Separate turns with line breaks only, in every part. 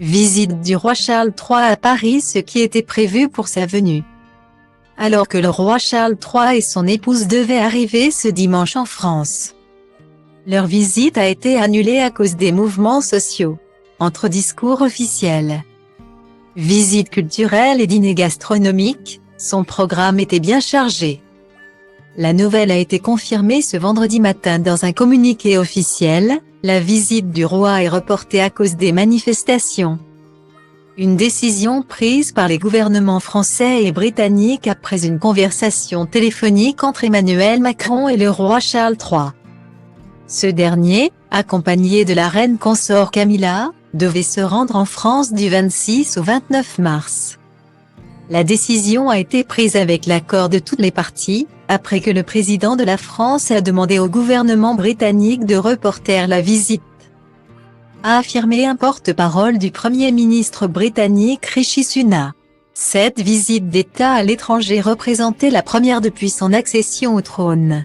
Visite du roi Charles III à Paris, ce qui était prévu pour sa venue. Alors que le roi Charles III et son épouse devaient arriver ce dimanche en France, leur visite a été annulée à cause des mouvements sociaux. Entre discours officiels, visites culturelles et dîners gastronomiques, son programme était bien chargé. La nouvelle a été confirmée ce vendredi matin dans un communiqué officiel. La visite du roi est reportée à cause des manifestations. Une décision prise par les gouvernements français et britannique après une conversation téléphonique entre Emmanuel Macron et le roi Charles III. Ce dernier, accompagné de la reine consort Camilla, devait se rendre en France du 26 au 29 mars. La décision a été prise avec l'accord de toutes les parties, après que le président de la France a demandé au gouvernement britannique de reporter la visite, a affirmé un porte-parole du Premier ministre britannique Rishi Sunak. Cette visite d'État à l'étranger représentait la première depuis son accession au trône.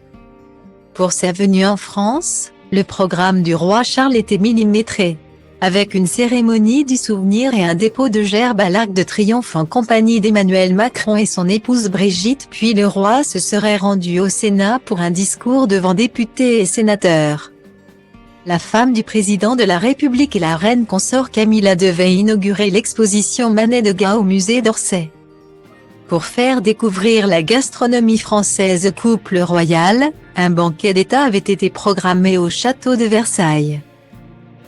Pour sa venue en France, le programme du roi Charles était millimétré, avec une cérémonie du souvenir et un dépôt de gerbes à l'Arc de Triomphe en compagnie d'Emmanuel Macron et son épouse Brigitte, puis le roi se serait rendu au Sénat pour un discours devant députés et sénateurs. La femme du président de la République et la reine consort Camilla devaient inaugurer l'exposition Manet Degas au musée d'Orsay. Pour faire découvrir la gastronomie française au couple royal, un banquet d'État avait été programmé au château de Versailles.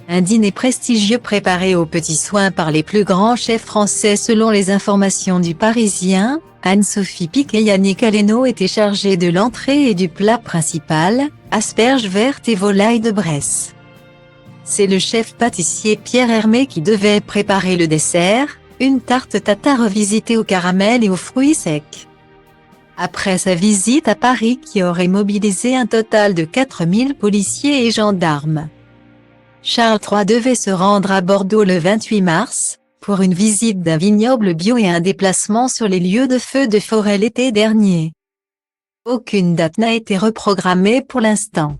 Un dîner prestigieux préparé aux petits soins par les plus grands chefs français selon les informations du Parisien. Anne-Sophie Pic et Yannick Aleno étaient chargés de l'entrée et du plat principal, asperges vertes et volaille de Bresse. C'est le chef pâtissier Pierre Hermé qui devait préparer le dessert, une tarte tatin revisitée au caramel et aux fruits secs. Après sa visite à Paris qui aurait mobilisé un total de 4000 policiers et gendarmes, Charles III devait se rendre à Bordeaux le 28 mars, pour une visite d'un vignoble bio et un déplacement sur les lieux de feux de forêt l'été dernier. Aucune date n'a été reprogrammée pour l'instant.